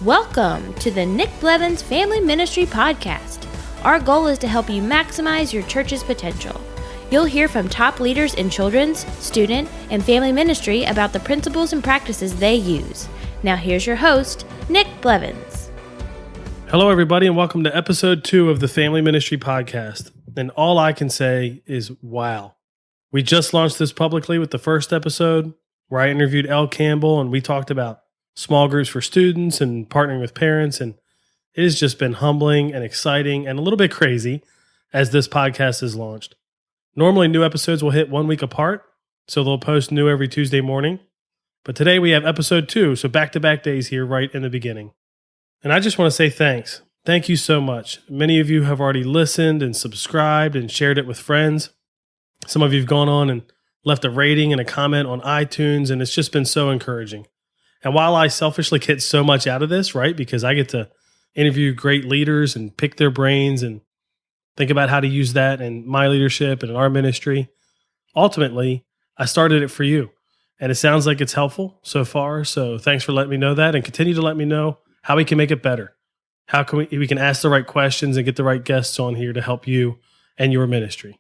Welcome to the Nick Blevins Family Ministry Podcast. Our goal is to help you maximize your church's potential. You'll hear from top leaders in children's, student, and family ministry about the principles and practices they use. Now here's your host, Nick Blevins. Hello, everybody, and welcome to episode 2 of the Family Ministry Podcast. And all I can say is, wow. We just launched this publicly with the first episode where I interviewed Elle Campbell, and we talked about small groups for students and partnering with parents. And it has just been humbling and exciting and a little bit crazy as this podcast is launched. Normally, new episodes will hit 1 week apart, so they'll post new every Tuesday morning. But today we have episode 2, so back-to-back days here right in the beginning. And I just want to say thanks. Thank you so much. Many of you have already listened and subscribed and shared it with friends. Some of you have gone on and left a rating and a comment on iTunes, and it's just been so encouraging. And while I selfishly get so much out of this, right, because I get to interview great leaders and pick their brains and think about how to use that in my leadership and in our ministry, ultimately, I started it for you. And it sounds like it's helpful so far. So thanks for letting me know that, and continue to let me know how we can make it better. How can we can ask the right questions and get the right guests on here to help you and your ministry.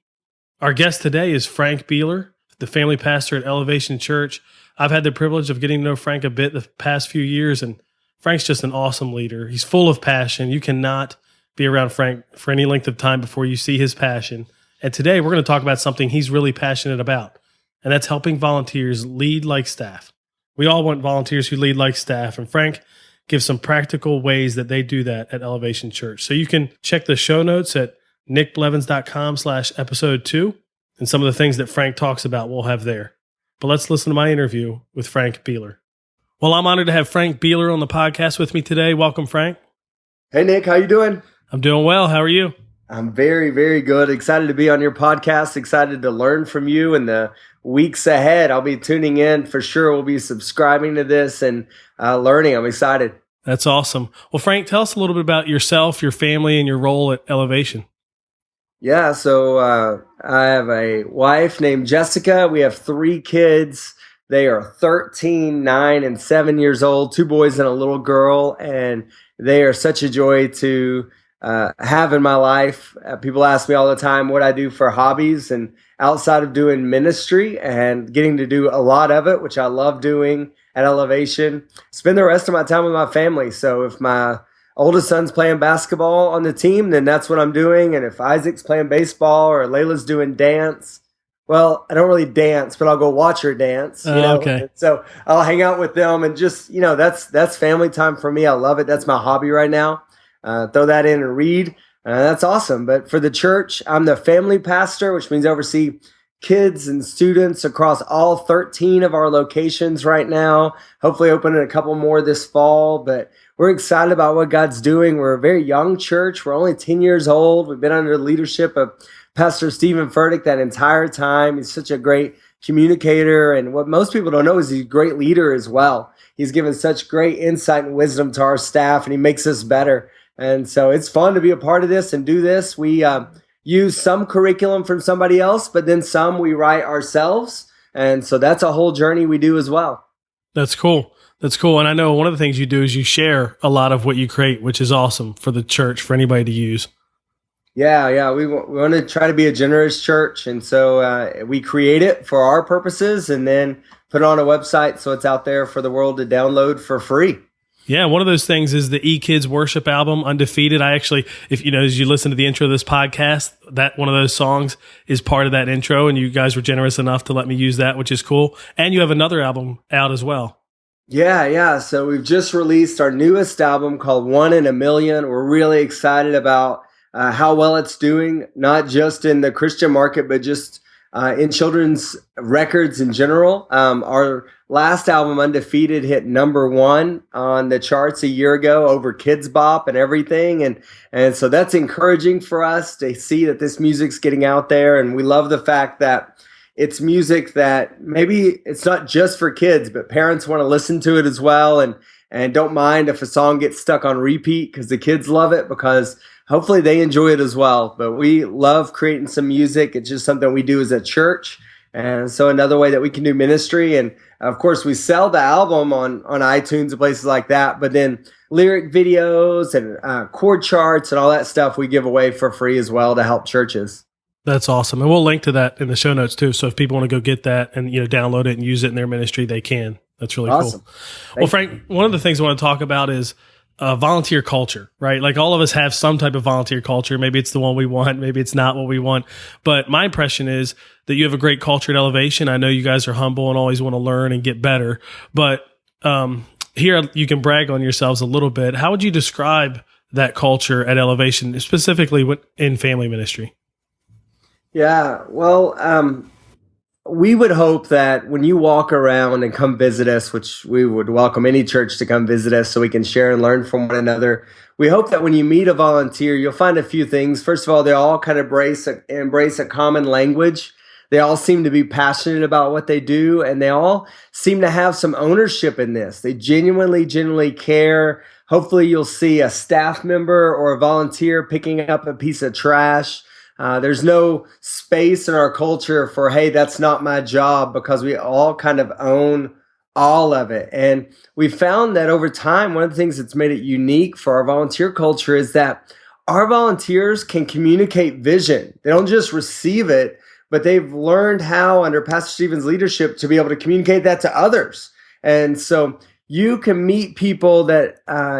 Our guest today is Frank Bealer, the family pastor at Elevation Church. I've had the privilege of getting to know Frank a bit the past few years, and Frank's just an awesome leader. He's full of passion. You cannot be around Frank for any length of time before you see his passion. And today we're going to talk about something he's really passionate about, and that's helping volunteers lead like staff. We all want volunteers who lead like staff, and Frank gives some practical ways that they do that at Elevation Church. So you can check the show notes at nickblevins.com/episode 2, and some of the things that Frank talks about we'll have there. But let's listen to my interview with Frank Bealer. Well, I'm honored to have Frank Bealer on the podcast with me today. Welcome, Frank. Hey, Nick. How you doing? I'm doing well. How are you? I'm very, very good. Excited to be on your podcast. Excited to learn from you in the weeks ahead. I'll be tuning in for sure. We'll be subscribing to this and learning. I'm excited. That's awesome. Well, Frank, tell us a little bit about yourself, your family, and your role at Elevation. Yeah, so I have a wife named Jessica. We have 3 kids. They are 13, 9, and 7 years old, 2 boys and a little girl, and they are such a joy to have in my life. People ask me all the time what I do for hobbies, and outside of doing ministry and getting to do a lot of it, which I love doing at Elevation, spend the rest of my time with my family. So if my oldest son's playing basketball on the team, then that's what I'm doing. And if Isaac's playing baseball or Layla's doing dance, well, I don't really dance, but I'll go watch her dance. Okay. So I'll hang out with them and just, that's family time for me. I love it. That's my hobby right now. Throw that in and read. That's awesome. But for the church, I'm the family pastor, which means I oversee kids and students across all 13 of our locations right now. Hopefully opening a couple more this fall, but we're excited about what God's doing. We're a very young church. We're only 10 years old. We've been under the leadership of Pastor Stephen Furtick that entire time. He's such a great communicator, and what most people don't know is he's a great leader as well. He's given such great insight and wisdom to our staff, and he makes us better. And so it's fun to be a part of this and do this. We use some curriculum from somebody else, but then some we write ourselves. And so that's a whole journey we do as well. That's cool. That's cool. And I know one of the things you do is you share a lot of what you create, which is awesome for the church, for anybody to use. Yeah. We want to try to be a generous church. And so we create it for our purposes and then put it on a website so it's out there for the world to download for free. Yeah, one of those things is the E-Kids worship album, Undefeated. I actually, as you listen to the intro of this podcast, that one of those songs is part of that intro, and you guys were generous enough to let me use that, which is cool. And you have another album out as well. Yeah. So we've just released our newest album called 1 in a Million. We're really excited about how well it's doing, not just in the Christian market, but just in children's records in general. Our last album, Undefeated, hit #1 on the charts a year ago over Kids Bop and everything. And so that's encouraging for us to see that this music's getting out there. And we love the fact that it's music that maybe it's not just for kids, but parents want to listen to it as well. And don't mind if a song gets stuck on repeat because the kids love it, because hopefully they enjoy it as well. But we love creating some music. It's just something we do as a church. And so another way that we can do ministry. And Of course, we sell the album on iTunes and places like that, but then lyric videos and chord charts and all that stuff we give away for free as well to help churches. That's awesome. And we'll link to that in the show notes too. So if people want to go get that and, download it and use it in their ministry, they can. That's really awesome. Cool. Well, Frank, one of the things I want to talk about is volunteer culture, right? Like all of us have some type of volunteer culture. Maybe it's the one we want. Maybe it's not what we want. But my impression is that you have a great culture at Elevation. I know you guys are humble and always want to learn and get better. But here you can brag on yourselves a little bit. How would you describe that culture at Elevation, specifically in family ministry? Yeah, well, we would hope that when you walk around and come visit us, which we would welcome any church to come visit us so we can share and learn from one another. We hope that when you meet a volunteer, you'll find a few things. First of all, they all kind of embrace a common language. They all seem to be passionate about what they do, and they all seem to have some ownership in this. They genuinely care. Hopefully you'll see a staff member or a volunteer picking up a piece of trash. There's no space in our culture for, hey, that's not my job, because we all kind of own all of it. And we found that over time, one of the things that's made it unique for our volunteer culture is that our volunteers can communicate vision. They don't just receive it, but they've learned how, under Pastor Stephen's leadership, to be able to communicate that to others. And so you can meet people that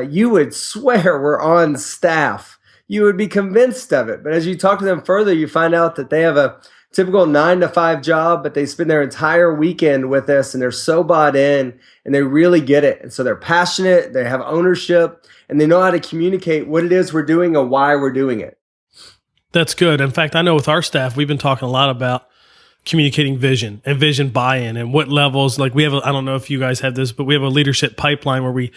you would swear were on staff. You would be convinced of it. But as you talk to them further, you find out that they have a typical 9-to-5 job, but they spend their entire weekend with us and they're so bought in and they really get it. And so they're passionate, they have ownership, and they know how to communicate what it is we're doing and why we're doing it. That's good. In fact, I know with our staff, we've been talking a lot about communicating vision and vision buy-in and what levels. Like we have, I don't know if you guys have this, but we have a leadership pipeline where we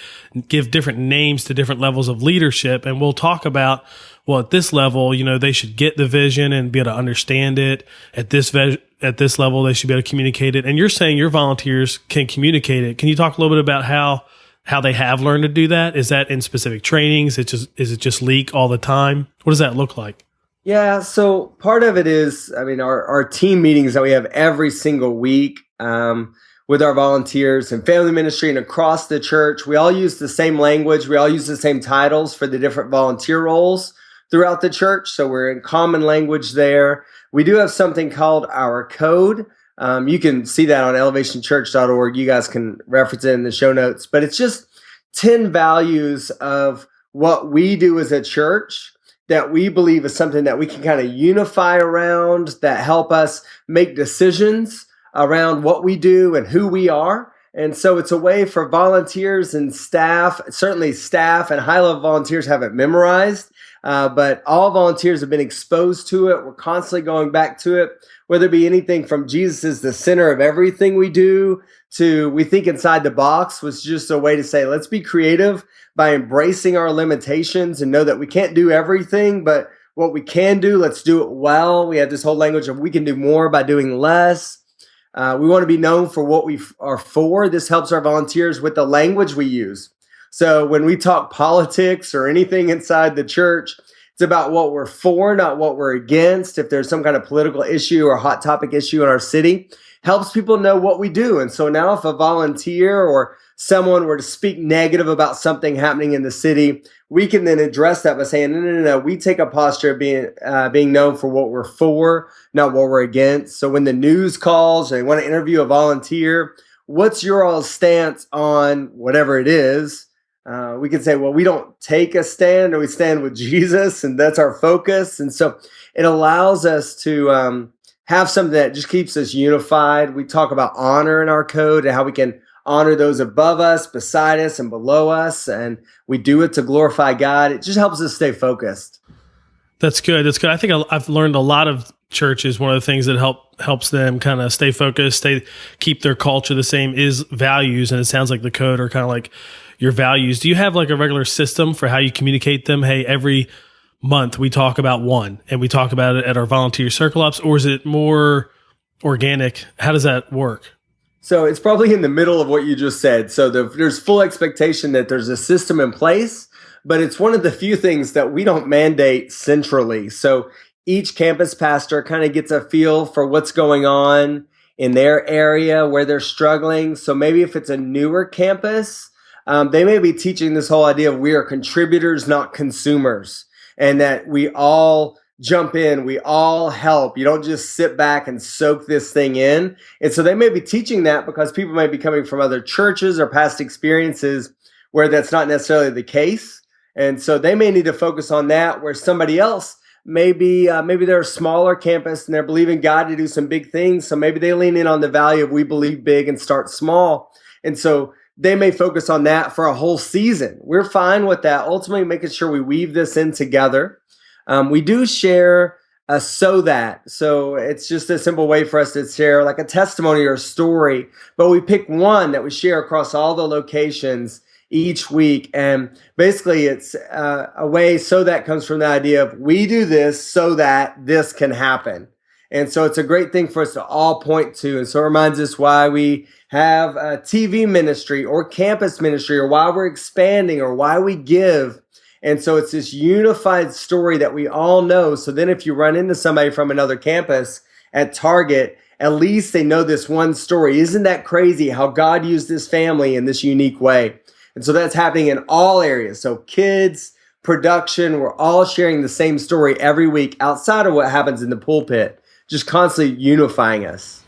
give different names to different levels of leadership. And we'll talk about, well, at this level, they should get the vision and be able to understand it. At this level, they should be able to communicate it. And you're saying your volunteers can communicate it. Can you talk a little bit about how they have learned to do that? Is that in specific trainings? Is it just leak all the time? What does that look like? Yeah, so part of it is, our team meetings that we have every single week with our volunteers and family ministry and across the church. We all use the same language. We all use the same titles for the different volunteer roles throughout the church. So we're in common language there. We do have something called our code. You can see that on elevationchurch.org. You guys can reference it in the show notes. But it's just 10 values of what we do as a church that we believe is something that we can kind of unify around, that help us make decisions around what we do and who we are. And so it's a way for volunteers and staff, certainly staff and high-level volunteers have it memorized, but all volunteers have been exposed to it. We're constantly going back to it, whether it be anything from Jesus is the center of everything we do to we think inside the box, was just a way to say, let's be creative by embracing our limitations and know that we can't do everything, but what we can do, let's do it well. We have this whole language of we can do more by doing less. We want to be known for what we are for. This helps our volunteers with the language we use. So when we talk politics or anything inside the church, it's about what we're for, not what we're against. If there's some kind of political issue or hot topic issue in our city, helps people know what we do. And so now if a volunteer or someone were to speak negative about something happening in the city, we can then address that by saying, no. We take a posture of being known for what we're for, not what we're against. So when the news calls, they want to interview a volunteer, what's your all's stance on whatever it is? We can say, well, we don't take a stand, or we stand with Jesus, and that's our focus. And so it allows us to have something that just keeps us unified. We talk about honor in our code and how we can honor those above us, beside us, and below us. And we do it to glorify God. It just helps us stay focused. That's good. That's good. I think I've learned a lot of churches, one of the things that helps them kind of stay focused, keep their culture the same, is values. And it sounds like the code are kind of like your values. Do you have like a regular system for how you communicate them? Hey, every month we talk about one and we talk about it at our volunteer circle ups, or is it more organic? How does that work? So it's probably in the middle of what you just said. So there's full expectation that there's a system in place, but it's one of the few things that we don't mandate centrally. So each campus pastor kind of gets a feel for what's going on in their area where they're struggling. So maybe if it's a newer campus, they may be teaching this whole idea of we are contributors, not consumers, and that we all jump in, we all help. You don't just sit back and soak this thing in. And so they may be teaching that because people may be coming from other churches or past experiences where that's not necessarily the case. And so they may need to focus on that, where somebody else maybe they're a smaller campus and they're believing God to do some big things. So maybe they lean in on the value of we believe big and start small. And so they may focus on that for a whole season. We're fine with that. Ultimately, making sure we weave this in together. We do share so that. So it's just a simple way for us to share like a testimony or a story, but we pick one that we share across all the locations each week. And basically it's a way so that comes from the idea of we do this so that this can happen. And so it's a great thing for us to all point to. And so it reminds us why we have a TV ministry or campus ministry, or why we're expanding, or why we give. And so it's this unified story that we all know. So then if you run into somebody from another campus at Target, at least they know this one story. Isn't that crazy how God used this family in this unique way? And so that's happening in all areas. So kids, production, we're all sharing the same story every week outside of what happens in the pulpit, just constantly unifying us.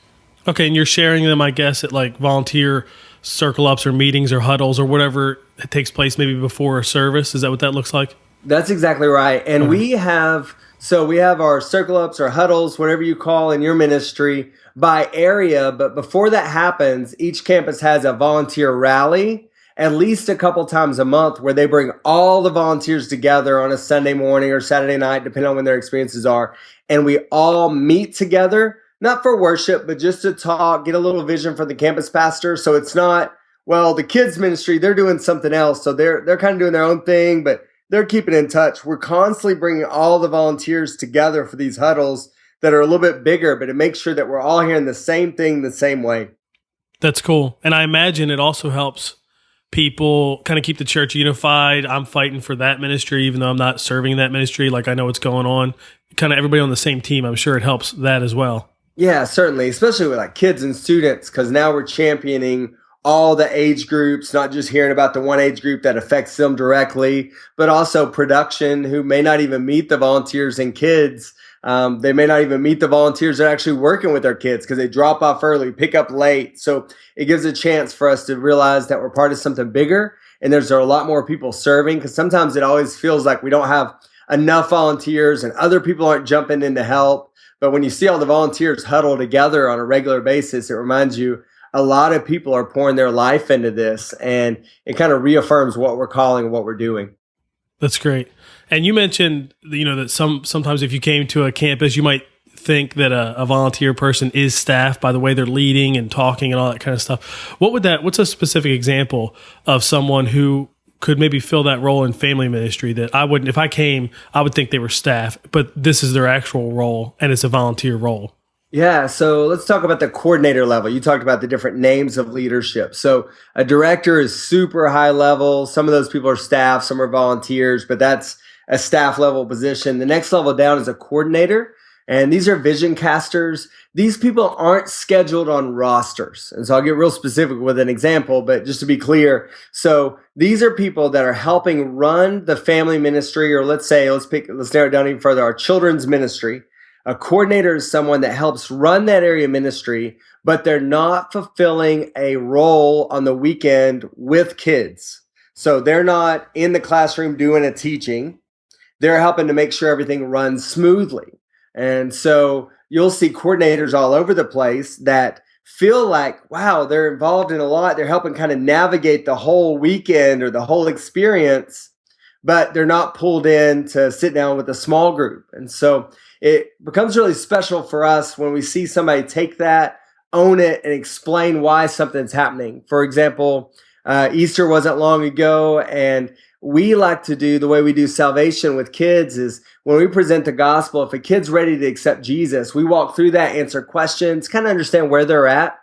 Okay, and you're sharing them, I guess, at like volunteer circle ups or meetings or huddles or whatever that takes place maybe before a service. Is that what that looks like? That's exactly right. And we have our circle ups or huddles, whatever you call in your ministry, by area. But before that happens, each campus has a volunteer rally at least a couple times a month where they bring all the volunteers together on a Sunday morning or Saturday night, depending on when their experiences are. And we all meet together, not for worship, but just to talk, get a little vision for the campus pastor. So it's not, well, the kids ministry, they're doing something else. So they're kind of doing their own thing, but they're keeping in touch. We're constantly bringing all the volunteers together for these huddles that are a little bit bigger, but it makes sure that we're all hearing the same thing the same way. That's cool. And I imagine it also helps people kind of keep the church unified. I'm fighting for that ministry, even though I'm not serving that ministry. Like I know what's going on. Kind of everybody on the same team. I'm sure it helps that as well. Yeah, certainly, especially with like kids and students, because now we're championing all the age groups, not just hearing about the one age group that affects them directly, but also production who may not even meet the volunteers and kids. They may not even meet the volunteers that are actually working with their kids because they drop off early, pick up late. So it gives a chance for us to realize that we're part of something bigger and there's a lot more people serving, because sometimes it always feels like we don't have enough volunteers and other people aren't jumping in to help. But when you see all the volunteers huddle together on a regular basis, it reminds you a lot of people are pouring their life into this, and it kind of reaffirms what we're calling and what we're doing. That's great. And you mentioned, that sometimes if you came to a campus, you might think that a volunteer person is staff by the way they're leading and talking and all that kind of stuff. What's a specific example of someone who could maybe fill that role in family ministry that I wouldn't, if I came, I would think they were staff, but this is their actual role and it's a volunteer role? Yeah, so let's talk about the coordinator level. You talked about the different names of leadership. So a director is super high level. Some of those people are staff, some are volunteers, but that's a staff level position. The next level down is a coordinator, and these are vision casters. These people aren't scheduled on rosters. And so I'll get real specific with an example, but just to be clear. So these are people that are helping run the family ministry, or let's narrow it down even further, our children's ministry. A coordinator is someone that helps run that area ministry, but they're not fulfilling a role on the weekend with kids. So they're not in the classroom doing a teaching. They're helping to make sure everything runs smoothly. And so you'll see coordinators all over the place that feel like, wow, they're involved in a lot. They're helping kind of navigate the whole weekend or the whole experience, but they're not pulled in to sit down with a small group. And so it becomes really special for us when we see somebody take that, own it, and explain why something's happening. For example, Easter wasn't long ago, and we like to do the way we do salvation with kids is when we present the gospel, if a kid's ready to accept Jesus, we walk through that, answer questions, kind of understand where they're at.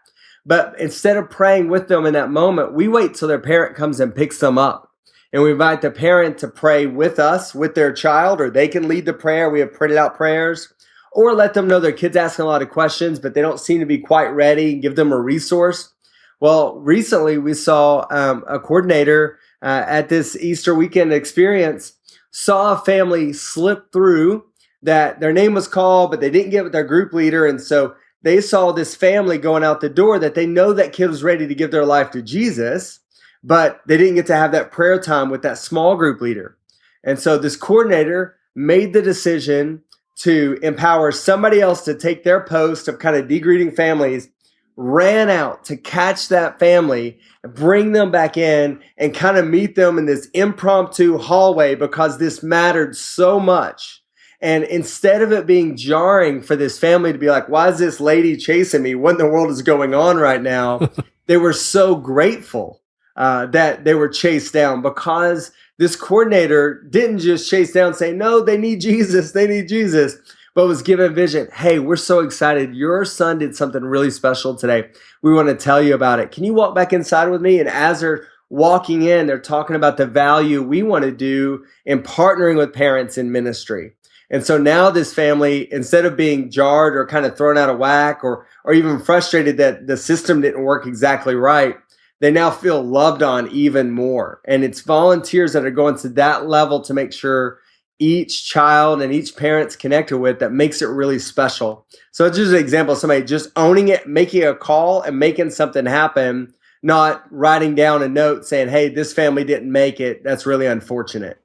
But instead of praying with them in that moment, we wait till their parent comes and picks them up. And we invite the parent to pray with us, with their child, or they can lead the prayer. We have printed out prayers. or let them know their kid's asking a lot of questions, but they don't seem to be quite ready, and give them a resource. Well, recently we saw a coordinator at this Easter weekend experience saw a family slip through that their name was called, but they didn't get with their group leader. And so they saw this family going out the door that they know that kid was ready to give their life to Jesus, but they didn't get to have that prayer time with that small group leader. And so this coordinator made the decision to empower somebody else to take their post of kind of de-greeting families, ran out to catch that family, bring them back in, and kind of meet them in this impromptu hallway because this mattered so much. And instead of it being jarring for this family to be like, why is this lady chasing me? What in the world is going on right now? They were so grateful that they were chased down because this coordinator didn't just chase down, say, no, they need Jesus, but was given vision. Hey, we're so excited. Your son did something really special today. We want to tell you about it. Can you walk back inside with me? And as they're walking in, they're talking about the value we want to do in partnering with parents in ministry. And so now this family, instead of being jarred or kind of thrown out of whack or even frustrated that the system didn't work exactly right, they now feel loved on even more. And it's volunteers that are going to that level to make sure each child and each parent's connected with that makes it really special. So it's just an example of somebody just owning it, making a call and making something happen, not writing down a note saying, hey, this family didn't make it. That's really unfortunate.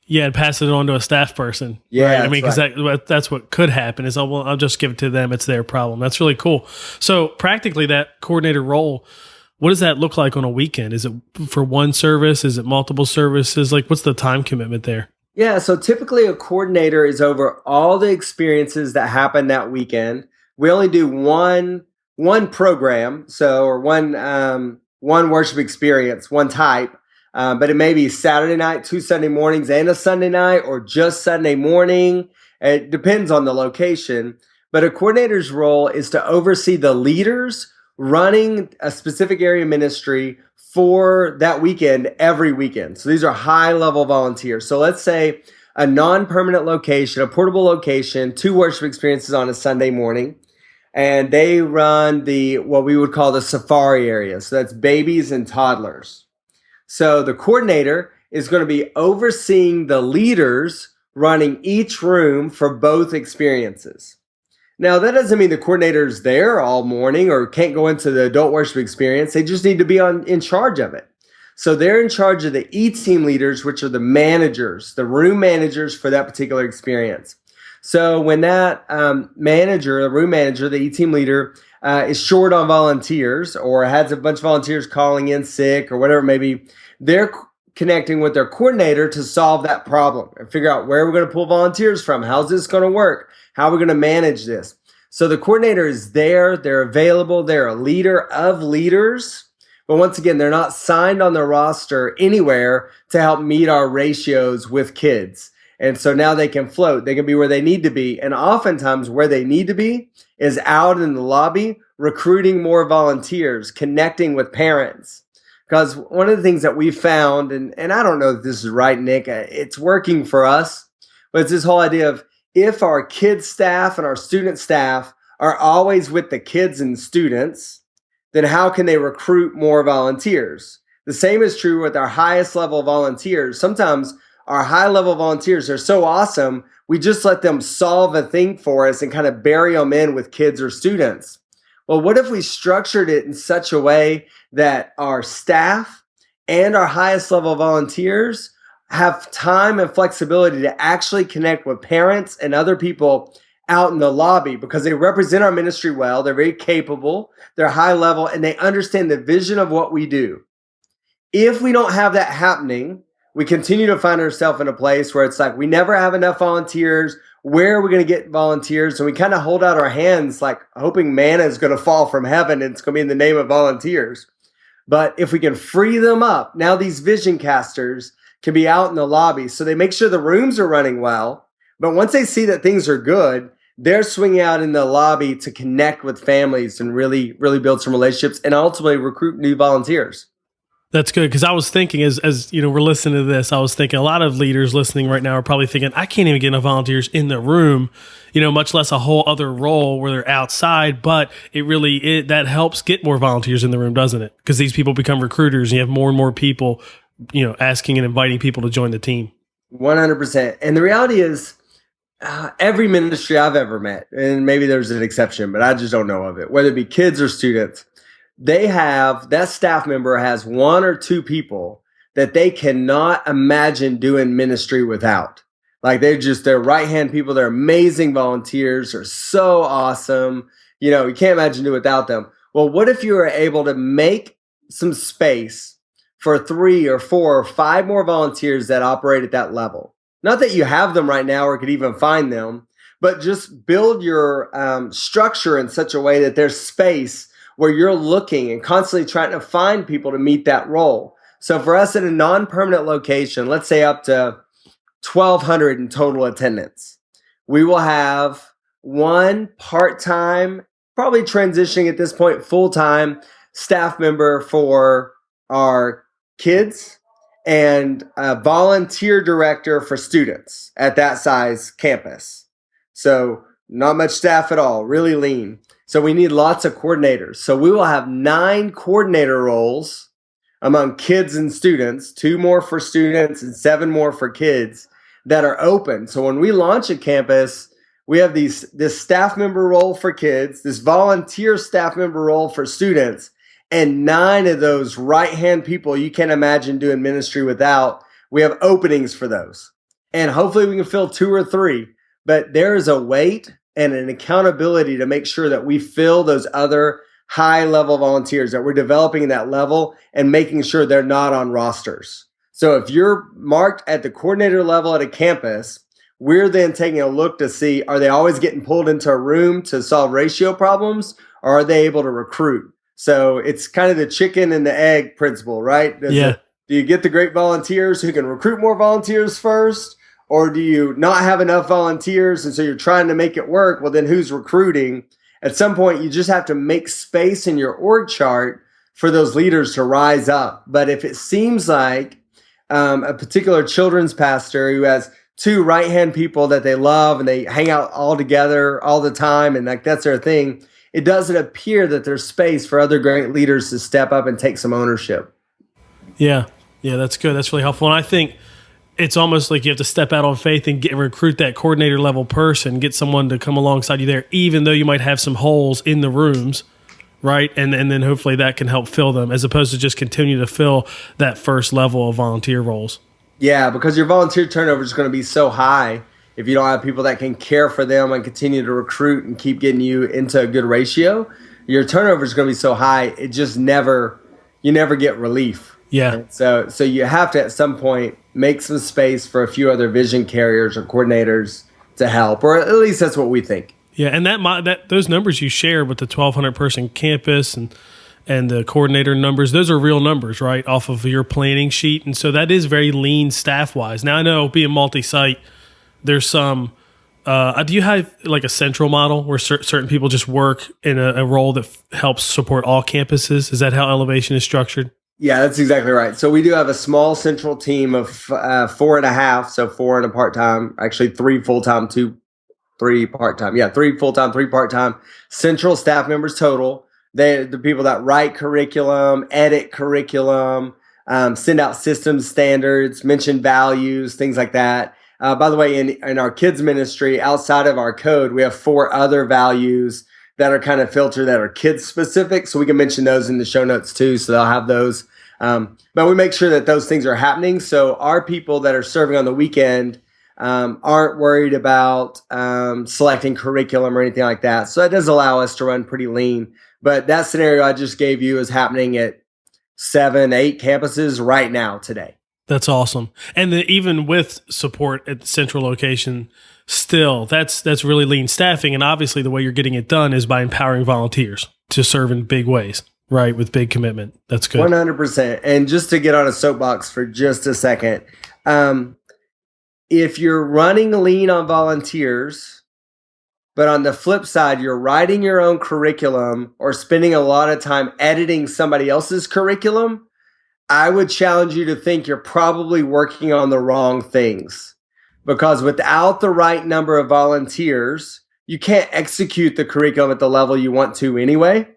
Yeah, and passing it on to a staff person. Yeah, right? I mean, because right. that's what could happen is, oh, well, I'll just give it to them. It's their problem. That's really cool. So practically that coordinator role, what does that look like on a weekend? Is it for one service? Is it multiple services? Like, what's the time commitment there? Yeah, so typically a coordinator is over all the experiences that happen that weekend. We only do one program, or one worship experience, one type. But it may be Saturday night, 2 Sunday mornings, and a Sunday night, or just Sunday morning. It depends on the location. But a coordinator's role is to oversee the leaders running a specific area ministry for that weekend, every weekend. So these are high-level volunteers. So let's say a non-permanent location, a portable location, 2 worship experiences on a Sunday morning, and they run what we would call the safari area. So that's babies and toddlers. So the coordinator is going to be overseeing the leaders running each room for both experiences. Now, that doesn't mean the coordinator's there all morning or can't go into the adult worship experience. They just need to be in charge of it. So they're in charge of the E-team leaders, which are the managers, the room managers for that particular experience. So when that the room manager, the E-team leader, is short on volunteers or has a bunch of volunteers calling in sick or whatever it may be, they're connecting with their coordinator to solve that problem and figure out where we're going to pull volunteers from. How's this going to work? How are we going to manage this? So the coordinator is there. They're available. They're a leader of leaders. But once again, they're not signed on the roster anywhere to help meet our ratios with kids. And so now they can float. They can be where they need to be. And oftentimes where they need to be is out in the lobby, recruiting more volunteers, connecting with parents. Because one of the things that we found, and I don't know if this is right, Nick, it's working for us, but it's this whole idea of if our kids staff and our student staff are always with the kids and students, then how can they recruit more volunteers? The same is true with our highest level volunteers. Sometimes our high level volunteers are so awesome, we just let them solve a thing for us and kind of bury them in with kids or students. Well, what if we structured it in such a way that our staff and our highest level volunteers have time and flexibility to actually connect with parents and other people out in the lobby because they represent our ministry well, they're very capable, they're high level, and they understand the vision of what we do. If we don't have that happening, we continue to find ourselves in a place where it's like we never have enough volunteers. Where are we going to get volunteers? And we kind of hold out our hands like hoping manna is going to fall from heaven and it's going to be in the name of volunteers. But if we can free them up, now these vision casters can be out in the lobby. So they make sure the rooms are running well. But once they see that things are good, they're swinging out in the lobby to connect with families and really, really build some relationships and ultimately recruit new volunteers. That's good, because I was thinking, as you know, we're listening to this, I was thinking a lot of leaders listening right now are probably thinking, I can't even get enough volunteers in the room, much less a whole other role where they're outside. But that helps get more volunteers in the room, doesn't it? Because these people become recruiters, and you have more and more people, asking and inviting people to join the team. 100%. And the reality is, every ministry I've ever met, and maybe there's an exception, but I just don't know of it, whether it be kids or students, that staff member has one or two people that they cannot imagine doing ministry without. Like they're right-hand people. They're amazing volunteers. They're so awesome. You can't imagine doing without them. Well, what if you were able to make some space for 3 or 4 or 5 more volunteers that operate at that level? Not that you have them right now or could even find them, but just build your structure in such a way that there's space where you're looking and constantly trying to find people to meet that role. So for us in a non-permanent location, let's say up to 1,200 in total attendance, we will have one part-time, probably transitioning at this point, full-time staff member for our kids and a volunteer director for students at that size campus. So not much staff at all, really lean. So we need lots of coordinators. So we will have 9 coordinator roles among kids and students, 2 more for students and 7 more for kids that are open. So when we launch a campus, we have this staff member role for kids, this volunteer staff member role for students, and 9 of those right-hand people you can't imagine doing ministry without. We have openings for those. And hopefully we can fill 2 or 3, but there is a weight and an accountability to make sure that we fill those other high-level volunteers, that we're developing that level and making sure they're not on rosters. So if you're marked at the coordinator level at a campus, we're then taking a look to see, are they always getting pulled into a room to solve ratio problems, or are they able to recruit? So it's kind of the chicken and the egg principle, right? Do you get the great volunteers who can recruit more volunteers first? Or do you not have enough volunteers and so you're trying to make it work? Well, then who's recruiting? At some point, you just have to make space in your org chart for those leaders to rise up. But if it seems like a particular children's pastor who has 2 right-hand people that they love and they hang out all together all the time and like that's their thing, it doesn't appear that there's space for other great leaders to step up and take some ownership. Yeah, that's good. That's really helpful. And I think it's almost like you have to step out on faith and recruit that coordinator level person, get someone to come alongside you there, even though you might have some holes in the rooms, right? And then hopefully that can help fill them, as opposed to just continue to fill that first level of volunteer roles. Yeah, because your volunteer turnover is going to be so high if you don't have people that can care for them and continue to recruit and keep getting you into a good ratio. Your turnover is going to be so high, it just you never get relief. Yeah. And so you have to at some point make some space for a few other vision carriers or coordinators to help, or at least that's what we think. Yeah, and that those numbers you shared with the 1,200 person campus and the coordinator numbers, those are real numbers, right, off of your planning sheet. And so that is very lean staff wise. Now I know being multi-site, there's some. Do you have like a central model where certain people just work in a role that helps support all campuses? Is that how Elevation is structured? Yeah, that's exactly right. So we do have a small central team of 4.5, so 4 and a part-time, actually 3 full-time, 3 part-time. Yeah, 3 full-time, 3 part-time, central staff members total. They're the people that write curriculum, edit curriculum, send out systems standards, mention values, things like that. By the way, in our kids ministry, outside of our code, we have 4 other values that are kind of filtered that are kids specific. So we can mention those in the show notes too. So they'll have those. But we make sure that those things are happening. So our people that are serving on the weekend aren't worried about selecting curriculum or anything like that. So that does allow us to run pretty lean. But that scenario I just gave you is happening at 7, 8 campuses right now today. That's awesome. And even with support at the central location, still, that's really lean staffing. And obviously the way you're getting it done is by empowering volunteers to serve in big ways, right? With big commitment. That's good. 100%. And just to get on a soapbox for just a second, if you're running lean on volunteers, but on the flip side, you're writing your own curriculum or spending a lot of time editing somebody else's curriculum, I would challenge you to think you're probably working on the wrong things, because without the right number of volunteers, you can't execute the curriculum at the level you want to anyway.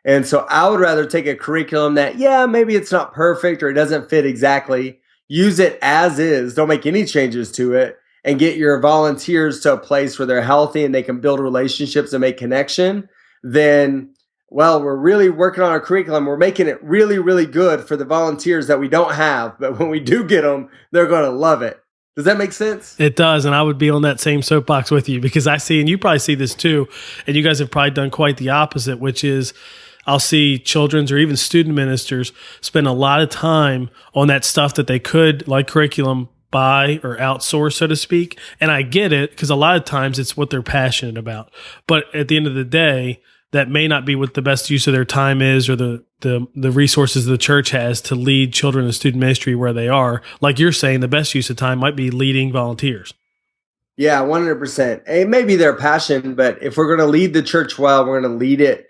And so I would rather take a curriculum that, yeah, maybe it's not perfect or it doesn't fit exactly. Use it as is. Don't make any changes to it, and get your volunteers to a place where they're healthy and they can build relationships and make connection. Then, well, we're really working on our curriculum. We're making it really, really good for the volunteers that we don't have. But when we do get them, they're going to love it. Does that make sense? It does. And I would be on that same soapbox with you, because I see, and you probably see this too, and you guys have probably done quite the opposite, which is I'll see children's or even student ministers spend a lot of time on that stuff that they could, like curriculum, buy or outsource, so to speak. And I get it, because a lot of times it's what they're passionate about. But at the end of the day, that may not be what the best use of their time is, or the resources the church has to lead children in student ministry where they are. Like you're saying, the best use of time might be leading volunteers. Yeah, 100%. It may be their passion, but if we're going to lead the church well, we're going to lead it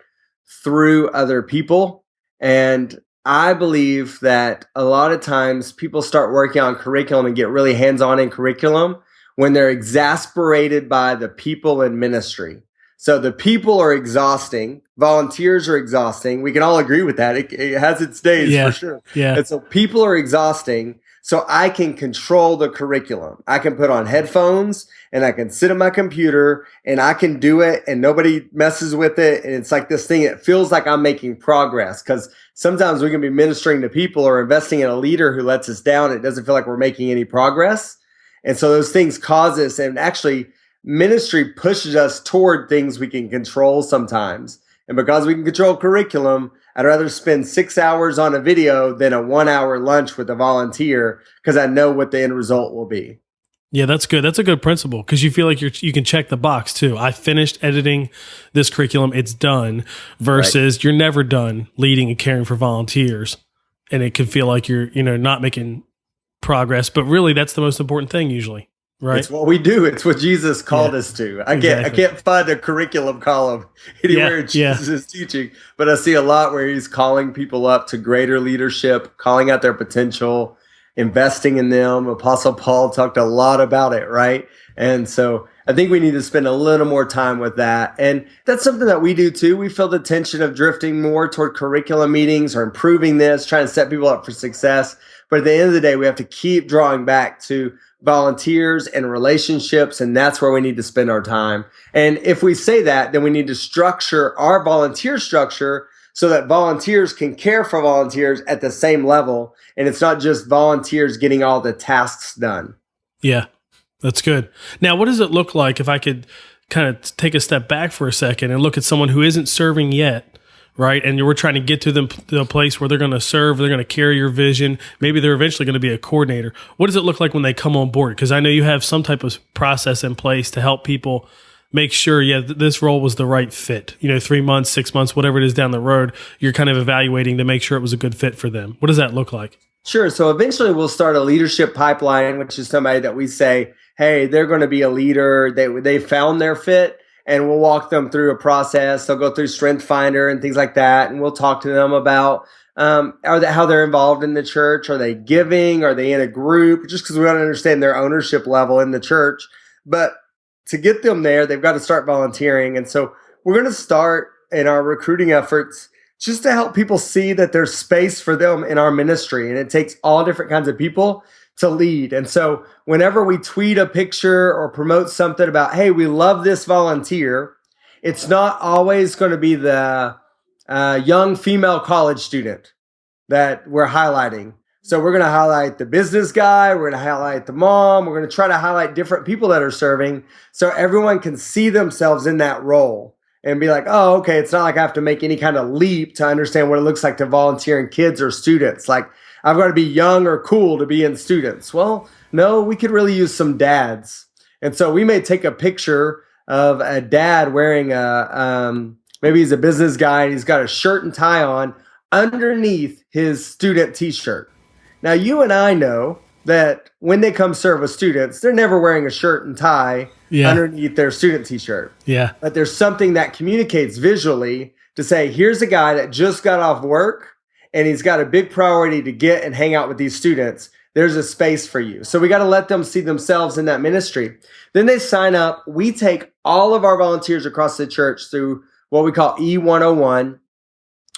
through other people. And I believe that a lot of times people start working on curriculum and get really hands-on in curriculum when they're exasperated by the people in ministry. So the people are exhausting. Volunteers are exhausting. We can all agree with that. It has its days for sure. Yeah. And so people are exhausting. So I can control the curriculum. I can put on headphones and I can sit at my computer and I can do it and nobody messes with it. And it's like this thing, it feels like I'm making progress, because sometimes we can be ministering to people or investing in a leader who lets us down. It doesn't feel like we're making any progress. And so those things cause us, and actually ministry pushes us toward things we can control sometimes. And because we can control curriculum, I'd rather spend 6 hours on a video than a 1 hour lunch with a volunteer, because I know what the end result will be. Yeah, that's good. That's a good principle, because you feel like you can check the box too. I finished editing this curriculum. It's done, versus You're never done leading and caring for volunteers. And it can feel like you're, not making progress, but really that's the most important thing usually. Right. It's what we do. It's what Jesus called us to. I can't find a curriculum column anywhere Jesus is teaching, but I see a lot where he's calling people up to greater leadership, calling out their potential, investing in them. Apostle Paul talked a lot about it, right? And so I think we need to spend a little more time with that. And that's something that we do too. We feel the tension of drifting more toward curriculum meetings or improving this, trying to set people up for success. But at the end of the day, we have to keep drawing back to volunteers and relationships, and that's where we need to spend our time. And if we say that, then we need to structure our volunteer structure so that volunteers can care for volunteers at the same level, and it's not just volunteers getting all the tasks done. Yeah, that's good. Now, what does it look like, if I could kind of take a step back for a second and look at someone who isn't serving yet, right? And we're trying to get to them to a place where they're going to serve, they're going to carry your vision. Maybe they're eventually going to be a coordinator. What does it look like when they come on board? Because I know you have some type of process in place to help people make sure, this role was the right fit. 3 months, 6 months, whatever it is down the road, you're kind of evaluating to make sure it was a good fit for them. What does that look like? Sure. So eventually we'll start a leadership pipeline, which is somebody that we say, hey, they're going to be a leader. They found their fit. And we'll walk them through a process. They'll go through Strength Finder and things like that. And we'll talk to them about how they're involved in the church. Are they giving? Are they in a group? Just because we want to understand their ownership level in the church. But to get them there, they've got to start volunteering. And so we're going to start in our recruiting efforts just to help people see that there's space for them in our ministry. And it takes all different kinds of people to lead. And so whenever we tweet a picture or promote something about, hey, we love this volunteer, it's not always going to be the young female college student that we're highlighting. So we're going to highlight the business guy. We're going to highlight the mom. We're going to try to highlight different people that are serving so everyone can see themselves in that role and be like, oh, okay, it's not like I have to make any kind of leap to understand what it looks like to volunteer in kids or students. Like, I've got to be young or cool to be in students. Well, no, we could really use some dads. And so we may take a picture of a dad wearing maybe he's a business guy and he's got a shirt and tie on underneath his student t-shirt. Now, you and I know that when they come serve with students, they're never wearing a shirt and tie underneath their student t-shirt. Yeah. But there's something that communicates visually to say, here's a guy that just got off work and he's got a big priority to get and hang out with these students, there's a space for you. So we got to let them see themselves in that ministry. Then they sign up. We take all of our volunteers across the church through what we call E101,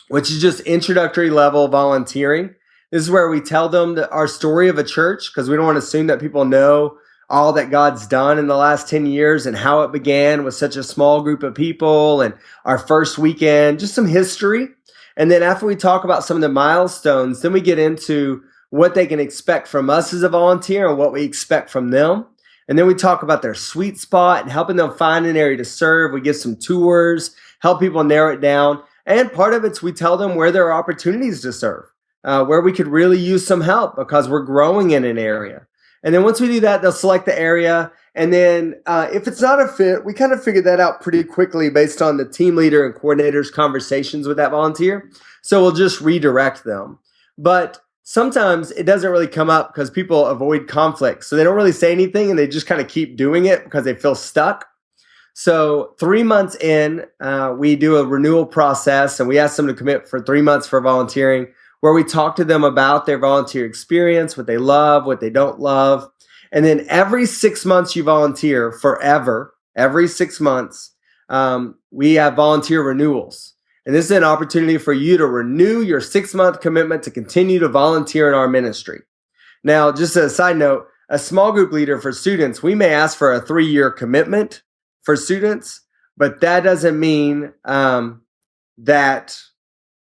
which is just introductory level volunteering. This is where we tell them our story of a church, because we don't want to assume that people know all that God's done in the last 10 years and how it began with such a small group of people and our first weekend, just some history. And then after we talk about some of the milestones, then we get into what they can expect from us as a volunteer and what we expect from them. And then we talk about their sweet spot and helping them find an area to serve. We give some tours, help people narrow it down. And part of it's we tell them where there are opportunities to serve, where we could really use some help because we're growing in an area. And then once we do that, they'll select the area. And then if it's not a fit, we kind of figure that out pretty quickly based on the team leader and coordinator's conversations with that volunteer. So we'll just redirect them. But sometimes it doesn't really come up because people avoid conflict. So they don't really say anything and they just kind of keep doing it because they feel stuck. So 3 months in, we do a renewal process and we ask them to commit for 3 months for volunteering, where we talk to them about their volunteer experience, what they love, what they don't love. And then every 6 months you volunteer forever, every 6 months, we have volunteer renewals. And this is an opportunity for you to renew your 6-month commitment to continue to volunteer in our ministry. Now, just as a side note, a small group leader for students, we may ask for a 3-year commitment for students, but that doesn't mean that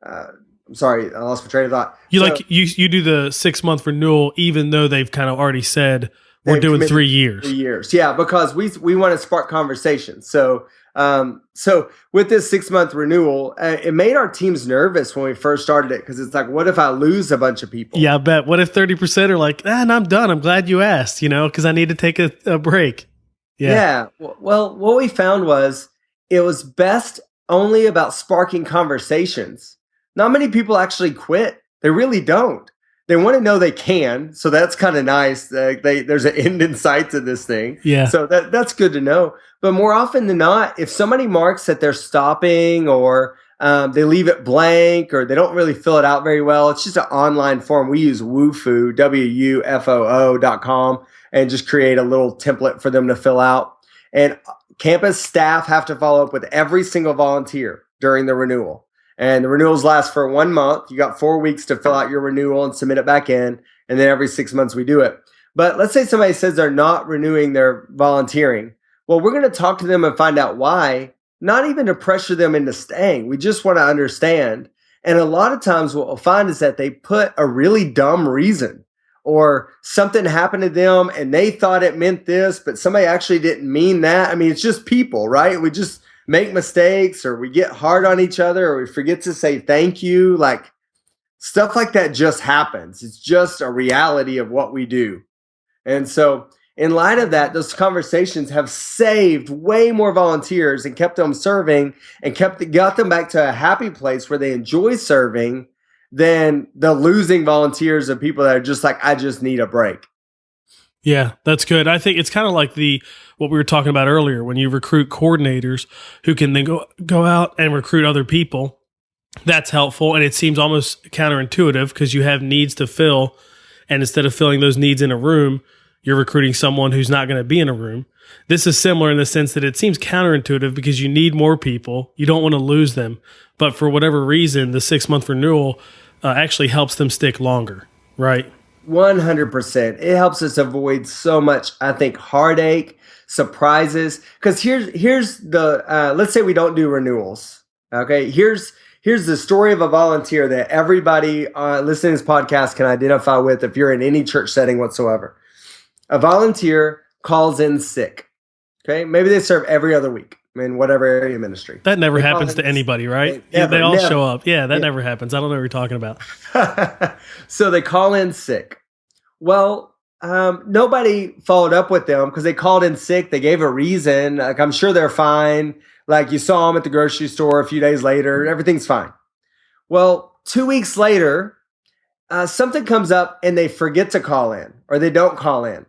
I'm sorry, I lost my train of thought. You do the 6-month renewal, even though they've kind of already said we're doing 3 years. 3 years, yeah, because we want to spark conversation. So with this 6-month renewal, it made our teams nervous when we first started it because it's like, what if I lose a bunch of people? Yeah, I bet. What if 30% are like, and I'm done. I'm glad you asked, because I need to take a break. Yeah. Well, what we found was it was best only about sparking conversations. Not many people actually quit. They really don't. They want to know they can. So that's kind of nice. There's an end in sight to this thing. Yeah. So that's good to know. But more often than not, if somebody marks that they're stopping or they leave it blank or they don't really fill it out very well, it's just an online form. We use WUFOO, WUFOO.com, and just create a little template for them to fill out. And campus staff have to follow up with every single volunteer during the renewal. And the renewals last for 1 month. You got 4 weeks to fill out your renewal and submit it back in. And then every 6 months we do it. But let's say somebody says they're not renewing their volunteering. Well, we're going to talk to them and find out why, not even to pressure them into staying. We just want to understand. And a lot of times what we'll find is that they put a really dumb reason or something happened to them and they thought it meant this, but somebody actually didn't mean that. I mean, it's just people, right? We just make mistakes or we get hard on each other or we forget to say thank you. Like stuff like that just happens. It's just a reality of what we do. And so in light of that, those conversations have saved way more volunteers and kept them serving and got them back to a happy place where they enjoy serving than the losing volunteers of people that are just like, I just need a break. Yeah, that's good. I think it's kind of like what we were talking about earlier when you recruit coordinators who can then go out and recruit other people. That's helpful, and it seems almost counterintuitive because you have needs to fill, and instead of filling those needs in a room, you're recruiting someone who's not going to be in a room. This is similar in the sense that it seems counterintuitive because you need more people. You don't want to lose them, but for whatever reason, the 6-month renewal actually helps them stick longer, right? 100%. It helps us avoid so much, I think, heartache, surprises. Because here's the let's say we don't do renewals. Okay, here's the story of a volunteer that everybody listening to this podcast can identify with if you're in any church setting whatsoever. A volunteer calls in sick. Okay, maybe they serve every other week in whatever area ministry. That never happens to anybody, right? They all show up. Yeah, that never happens. I don't know what you're talking about. So they call in sick. Well, nobody followed up with them because they called in sick. They gave a reason. Like, I'm sure they're fine. Like you saw them at the grocery store a few days later. Everything's fine. Well, 2 weeks later, something comes up and they forget to call in or they don't call in.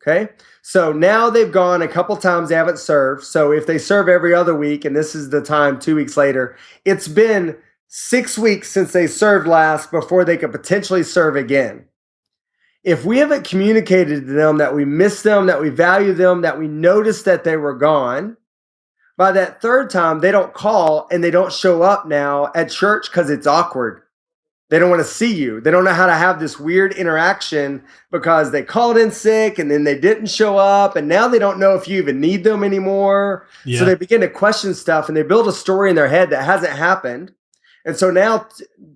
Okay. So now they've gone a couple times. They haven't served. So if they serve every other week and this is the time 2 weeks later, it's been 6 weeks since they served last before they could potentially serve again. If we haven't communicated to them that we miss them, that we value them, that we noticed that they were gone, by that third time, they don't call and they don't show up now at church because it's awkward. They don't want to see you. They don't know how to have this weird interaction because they called in sick and then they didn't show up. And now they don't know if you even need them anymore. Yeah. So they begin to question stuff and they build a story in their head that hasn't happened. And so now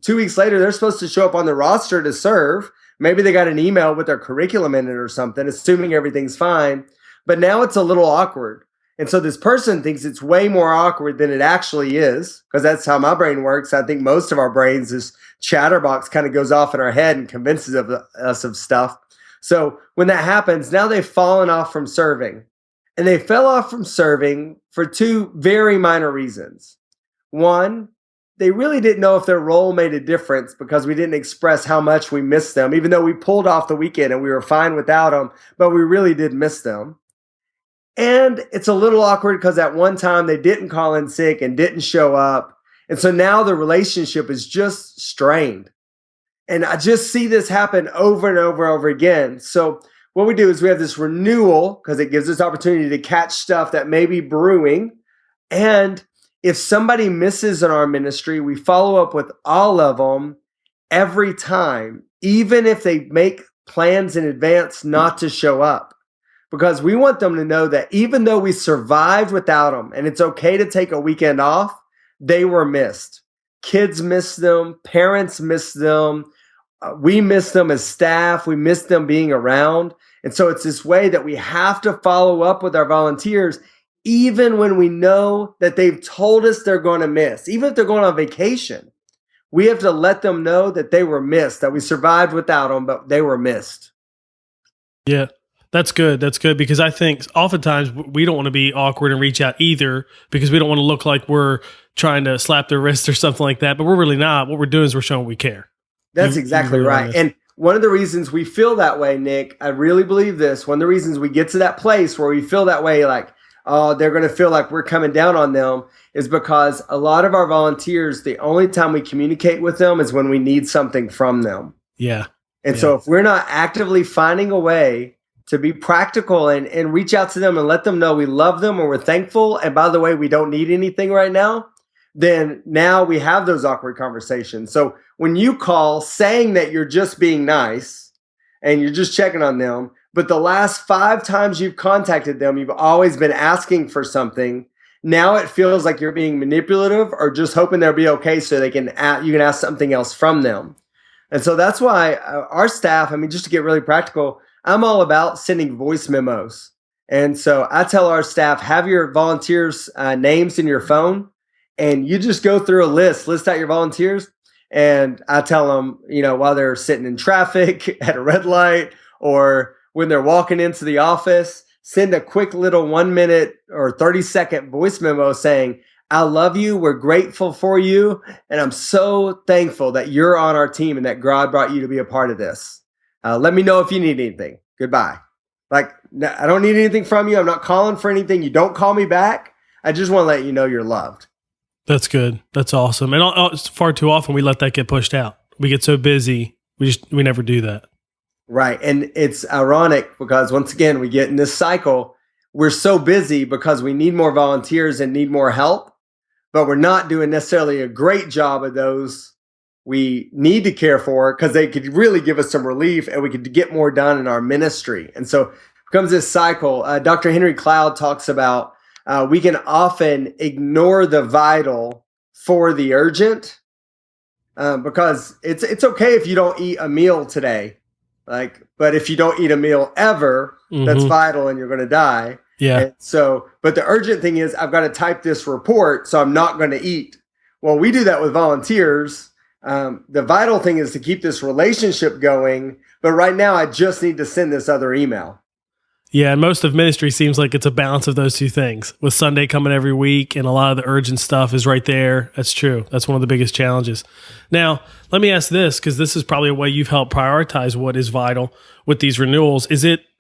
2 weeks later, they're supposed to show up on the roster to serve. Maybe they got an email with their curriculum in it or something, assuming everything's fine. But now it's a little awkward. And so this person thinks it's way more awkward than it actually is, because that's how my brain works. I think most of our brains, this chatterbox kind of goes off in our head and convinces us of stuff. So when that happens, now they've fallen off from serving. And they fell off from serving for two very minor reasons. One, they really didn't know if their role made a difference because we didn't express how much we missed them, even though we pulled off the weekend and we were fine without them, but we really did miss them. And it's a little awkward because at one time they didn't call in sick and didn't show up. And so now the relationship is just strained. And I just see this happen over and over and over again. So what we do is we have this renewal because it gives us opportunity to catch stuff that may be brewing. And if somebody misses in our ministry, we follow up with all of them every time, even if they make plans in advance not to show up. Because we want them to know that even though we survived without them, and it's okay to take a weekend off, they were missed. Kids miss them. Parents miss them. We miss them as staff. We miss them being around. And so it's this way that we have to follow up with our volunteers, even when we know that they've told us they're going to miss. Even if they're going on vacation, we have to let them know that they were missed, that we survived without them, but they were missed. Yeah. That's good. That's good because I think oftentimes we don't want to be awkward and reach out either because we don't want to look like we're trying to slap their wrist or something like that. But we're really not. What we're doing is we're showing we care. That's exactly right. And one of the reasons we feel that way, Nick, I really believe this. One of the reasons we get to that place where we feel that way, like, oh, they're going to feel like we're coming down on them, is because a lot of our volunteers, the only time we communicate with them is when we need something from them. Yeah. And so if we're not actively finding a way to be practical and reach out to them and let them know we love them and we're thankful, and by the way, we don't need anything right now, then now we have those awkward conversations. So when you call saying that you're just being nice and you're just checking on them, but the last 5 times you've contacted them, you've always been asking for something, now it feels like you're being manipulative or just hoping they'll be okay so you can ask something else from them. And so that's why our staff, just to get really practical, I'm all about sending voice memos. And so I tell our staff, have your volunteers' names in your phone, and you just go through a list out your volunteers. And I tell them, while they're sitting in traffic at a red light or when they're walking into the office, send a quick little 1 minute or 30-second voice memo saying, I love you. We're grateful for you. And I'm so thankful that you're on our team and that God brought you to be a part of this. Let me know if you need anything. Goodbye. I don't need anything from you. I'm not calling for anything. You don't call me back. I just want to let you know you're loved. That's good. That's awesome. And far too often we let that get pushed out. We get so busy. We never do that. Right. And it's ironic because once again, we get in this cycle. We're so busy because we need more volunteers and need more help, but we're not doing necessarily a great job of those we need to care for because they could really give us some relief and we could get more done in our ministry. And so it becomes this cycle. Dr. Henry Cloud talks about we can often ignore the vital for the urgent because it's okay if you don't eat a meal today, but if you don't eat a meal ever, that's vital and you're going to die. Yeah. And so, but the urgent thing is I've got to type this report, so I'm not going to eat. Well, we do that with volunteers. The vital thing is to keep this relationship going. But right now, I just need to send this other email. Yeah, and most of ministry seems like it's a balance of those two things. With Sunday coming every week and a lot of the urgent stuff is right there. That's true. That's one of the biggest challenges. Now, let me ask this, because this is probably a way you've helped prioritize what is vital with these renewals.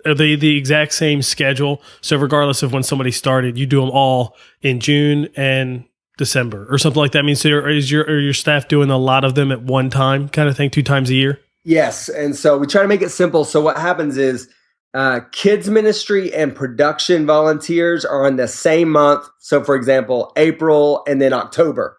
Are they the exact same schedule? So regardless of when somebody started, you do them all in June and December or something like that? I mean, so are your staff doing a lot of them at one time kind of thing, 2 times a year? Yes. And so we try to make it simple. So what happens is kids ministry and production volunteers are in the same month. So for example, April and then October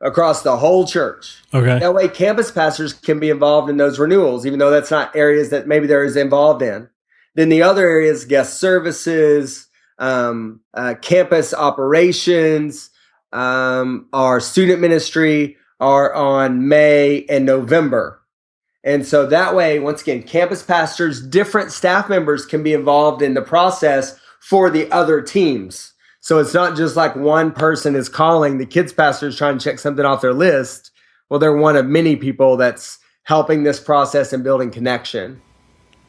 across the whole church. Okay. That way campus pastors can be involved in those renewals, even though that's not areas that maybe they're as involved in. Then the other areas, guest services, campus operations, our student ministry are on May and November. And so that way, once again, campus pastors, different staff members can be involved in the process for the other teams. So it's not just like one person is calling, the kids pastors trying to check something off their list. Well, they're one of many people that's helping this process and building connection.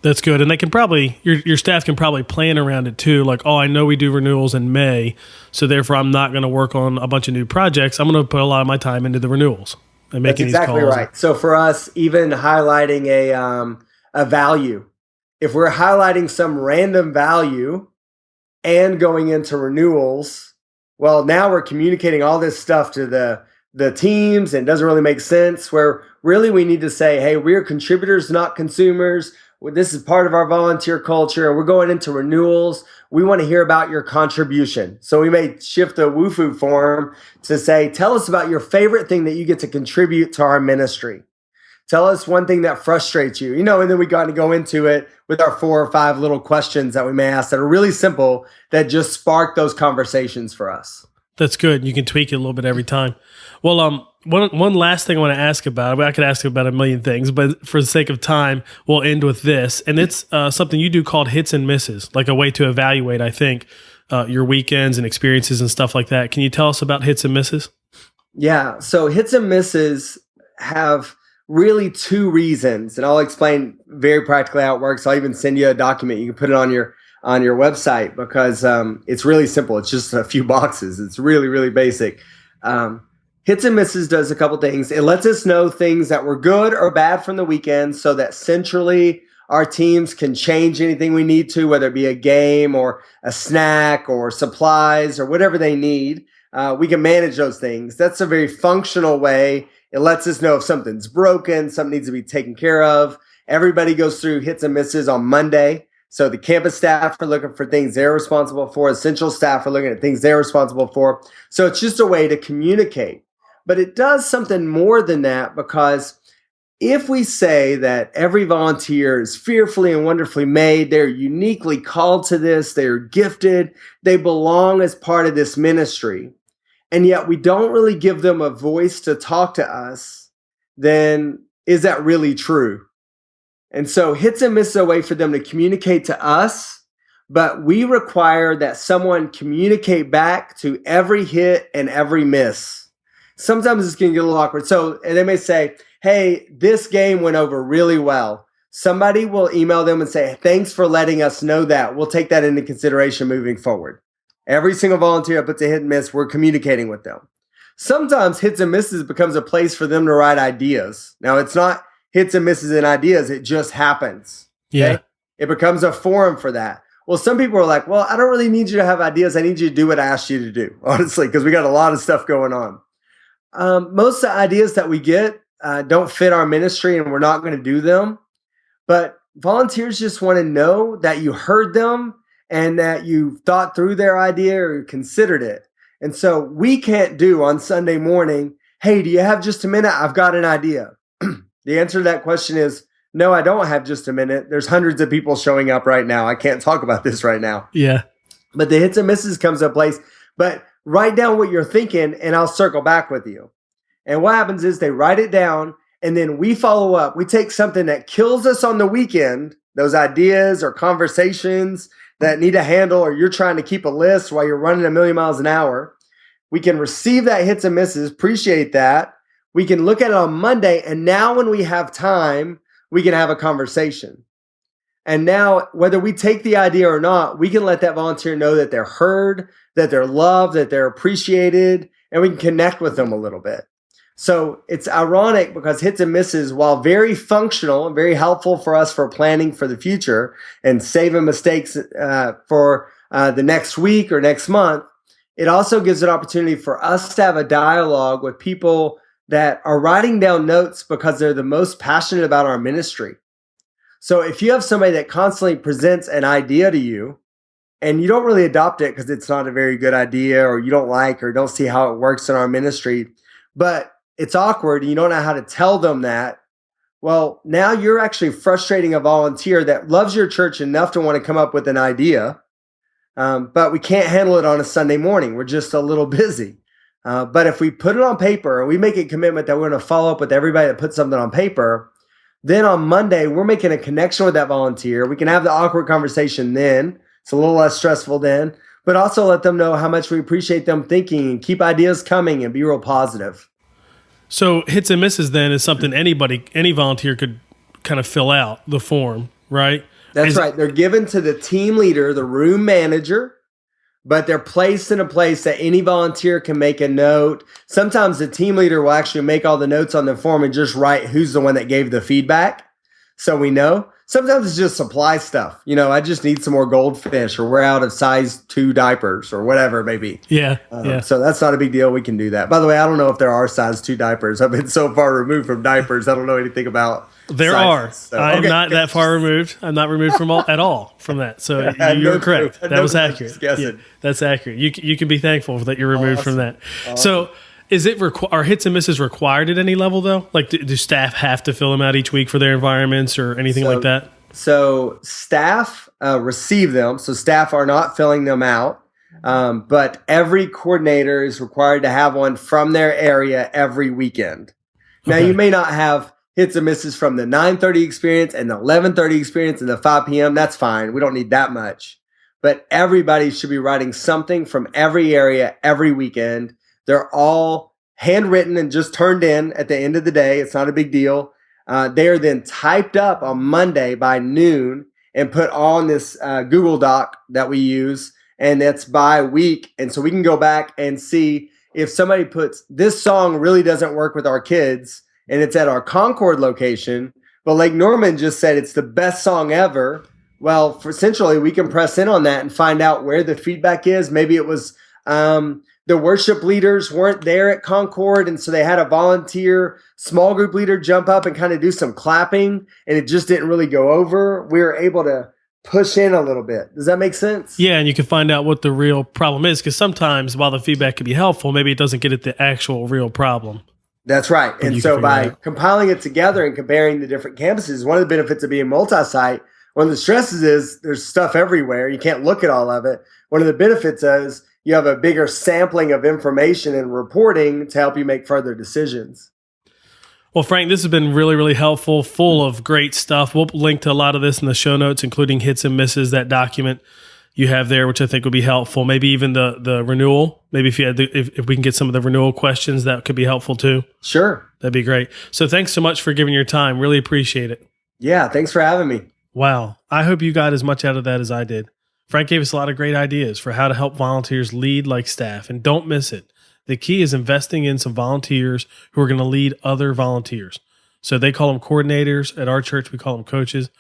That's good. And they can probably, your staff can probably plan around it too. Like, oh, I know we do renewals in May, so therefore I'm not going to work on a bunch of new projects. I'm going to put a lot of my time into the renewals and making these calls. That's exactly right. So for us, even highlighting a value, if we're highlighting some random value and going into renewals, well, now we're communicating all this stuff to the teams, and it doesn't really make sense, where really we need to say, hey, we're contributors, not consumers. This is part of our volunteer culture, and we're going into renewals. We want to hear about your contribution. So we may shift the WooFoo form to say, tell us about your favorite thing that you get to contribute to our ministry. Tell us one thing that frustrates you, and then we got to go into it with our 4 or 5 little questions that we may ask that are really simple that just spark those conversations for us. That's good. You can tweak it a little bit every time. Well, one last thing I want to ask about. I could ask about a million things, but for the sake of time, we'll end with this. And it's something you do called hits and misses, like a way to evaluate, I think, your weekends and experiences and stuff like that. Can you tell us about hits and misses? Yeah. So hits and misses have really 2 reasons, and I'll explain very practically how it works. I'll even send you a document. You can put it on your website because it's really simple. It's just a few boxes. It's really, really basic. Hits and misses does a couple things. It lets us know things that were good or bad from the weekend so that centrally our teams can change anything we need to, whether it be a game or a snack or supplies or whatever they need. We can manage those things. That's a very functional way. It lets us know if something's broken, something needs to be taken care of. Everybody goes through hits and misses on Monday. So the campus staff are looking for things they're responsible for. Essential staff are looking at things they're responsible for. So it's just a way to communicate. But it does something more than that, because if we say that every volunteer is fearfully and wonderfully made, they're uniquely called to this, they're gifted, they belong as part of this ministry, and yet we don't really give them a voice to talk to us, then is that really true? And so hits and misses are a way for them to communicate to us, but we require that someone communicate back to every hit and every miss. Sometimes it's going to get a little awkward. So they may say, hey, this game went over really well. Somebody will email them and say, thanks for letting us know that. We'll take that into consideration moving forward. Every single volunteer that puts a hit and miss, we're communicating with them. Sometimes hits and misses becomes a place for them to write ideas. Now, it's not hits and misses and ideas. It just happens. Okay? Yeah. It becomes a forum for that. Well, some people are like, well, I don't really need you to have ideas. I need you to do what I asked you to do, honestly, because we got a lot of stuff going on. Most of the ideas that we get don't fit our ministry, and we're not going to do them. But volunteers just want to know that you heard them and that you thought through their idea or considered it. And so we can't do on Sunday morning, hey, do you have just a minute? I've got an idea. The answer to that question is, no, I don't have just a minute. There's hundreds of people showing up right now. I can't talk about this right now. Yeah. But the hits and misses comes to a place. But write down what you're thinking, and I'll circle back with you. And what happens is they write it down, and then we follow up. We take something that kills us on the weekend, those ideas or conversations that need a handle, or you're trying to keep a list while you're running a million miles an hour. We can receive that hits and misses, appreciate that. We can look at it on Monday, and now when we have time, we can have a conversation. And now, whether we take the idea or not, we can let that volunteer know that they're heard, that they're loved, that they're appreciated, and we can connect with them a little bit. So it's ironic because hits and misses, while very functional and very helpful for us for planning for the future and saving mistakes for the next week or next month, it also gives an opportunity for us to have a dialogue with people that are writing down notes because they're the most passionate about our ministry. So if you have somebody that constantly presents an idea to you and you don't really adopt it because it's not a very good idea or you don't like or don't see how it works in our ministry, but it's awkward and you don't know how to tell them that, well, now you're actually frustrating a volunteer that loves your church enough to want to come up with an idea, but we can't handle it on a Sunday morning. We're just a little busy. But if we put it on paper and we make a commitment that we're going to follow up with everybody that puts something on paper, then on Monday, we're making a connection with that volunteer. We can have the awkward conversation then. It's a little less stressful then, but also let them know how much we appreciate them thinking and keep ideas coming and be real positive. So hits and misses then is something any volunteer could kind of fill out the form, right? That's right. They're given to the team leader, the room manager, but they're placed in a place that any volunteer can make a note. Sometimes the team leader will actually make all the notes on the form and just write who's the one that gave the feedback, so we know. Sometimes it's just supply stuff. I just need some more goldfish, or we're out of size 2 diapers, or whatever it may be. Yeah. So that's not a big deal. We can do that. By the way, I don't know if there are size 2 diapers. I've been so far removed from diapers. I don't know anything about There sizes. are. So, I'm not that far removed. I'm not removed from at all from that. So you're correct. That was accurate. Yeah, that's accurate. You can be thankful that you're removed from that. Awesome. So is it are hits and misses required at any level though? Like do staff have to fill them out each week for their environments or anything like that? So staff receive them. So staff are not filling them out. But every coordinator is required to have one from their area every weekend. Now, you may not have hits and misses from the 9:30 experience and the 11:30 experience and the 5 p.m. That's fine. We don't need that much. But everybody should be writing something from every area every weekend. They're all handwritten and just turned in at the end of the day. It's not a big deal. They are then typed up on Monday by noon and put on this Google Doc that we use, and that's by week. And so we can go back and see if somebody puts this song really doesn't work with our kids and it's at our Concord location, but Lake Norman just said it's the best song ever. Well, for essentially, we can press in on that and find out where the feedback is. Maybe it was the worship leaders weren't there at Concord, and so they had a volunteer small group leader jump up and kind of do some clapping, and it just didn't really go over. We were able to push in a little bit. Does that make sense? Yeah, and you can find out what the real problem is, because sometimes while the feedback can be helpful, maybe it doesn't get at the actual real problem. That's right. And so by compiling it together and comparing the different campuses, one of the benefits of being multi-site, one of the stresses is there's stuff everywhere. You can't look at all of it. One of the benefits is you have a bigger sampling of information and reporting to help you make further decisions. Well, Frank, this has been really, really helpful, full of great stuff. We'll link to a lot of this in the show notes, including hits and misses, that document you have there, which I think would be helpful. Maybe even the renewal. Maybe if we can get some of the renewal questions, that could be helpful too. Sure. That'd be great. So thanks so much for giving your time. Really appreciate it. Yeah, thanks for having me. Wow. I hope you got as much out of that as I did. Frank gave us a lot of great ideas for how to help volunteers lead like staff, and don't miss it. The key is investing in some volunteers who are going to lead other volunteers. So they call them coordinators. At our church, we call them coaches.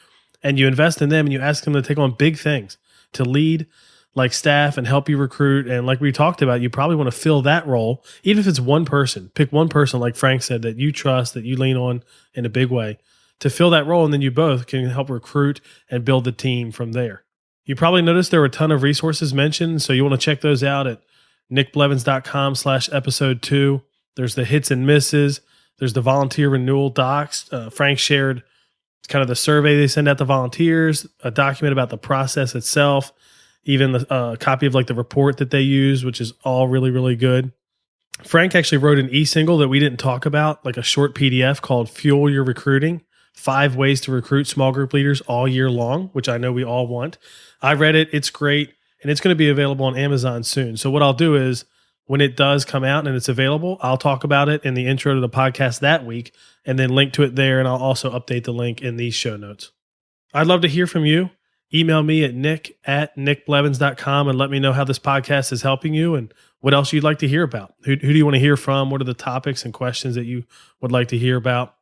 And you invest in them and you ask them to take on big things, to lead like staff and help you recruit. And like we talked about, you probably want to fill that role, even if it's one person. Pick one person, like Frank said, that you trust, that you lean on in a big way to fill that role. And then you both can help recruit and build the team from there. You probably noticed there were a ton of resources mentioned, so you want to check those out at nickblevins.com/episode 2. There's the hits and misses. There's the volunteer renewal docs. Frank shared kind of the survey they send out to volunteers, a document about the process itself, even a copy of like the report that they use, which is all really, really good. Frank actually wrote an e-single that we didn't talk about, like a short PDF called Fuel Your Recruiting, 5 ways to recruit small group leaders all year long, which I know we all want. I read it. It's great. And it's going to be available on Amazon soon. So what I'll do is when it does come out and it's available, I'll talk about it in the intro to the podcast that week and then link to it there. And I'll also update the link in these show notes. I'd love to hear from you. Email me at nick@nickblevins.com and let me know how this podcast is helping you and what else you'd like to hear about. Who do you want to hear from? What are the topics and questions that you would like to hear about?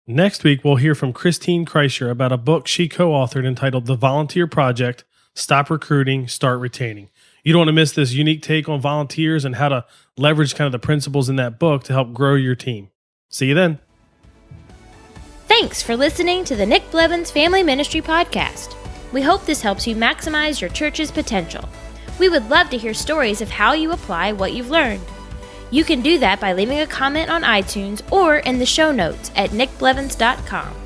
Next week, we'll hear from Christine Kreischer about a book she co-authored entitled The Volunteer Project, Stop Recruiting, Start Retaining. You don't want to miss this unique take on volunteers and how to leverage kind of the principles in that book to help grow your team. See you then. Thanks for listening to the Nick Blevins Family Ministry Podcast. We hope this helps you maximize your church's potential. We would love to hear stories of how you apply what you've learned. You can do that by leaving a comment on iTunes or in the show notes at nickblevins.com.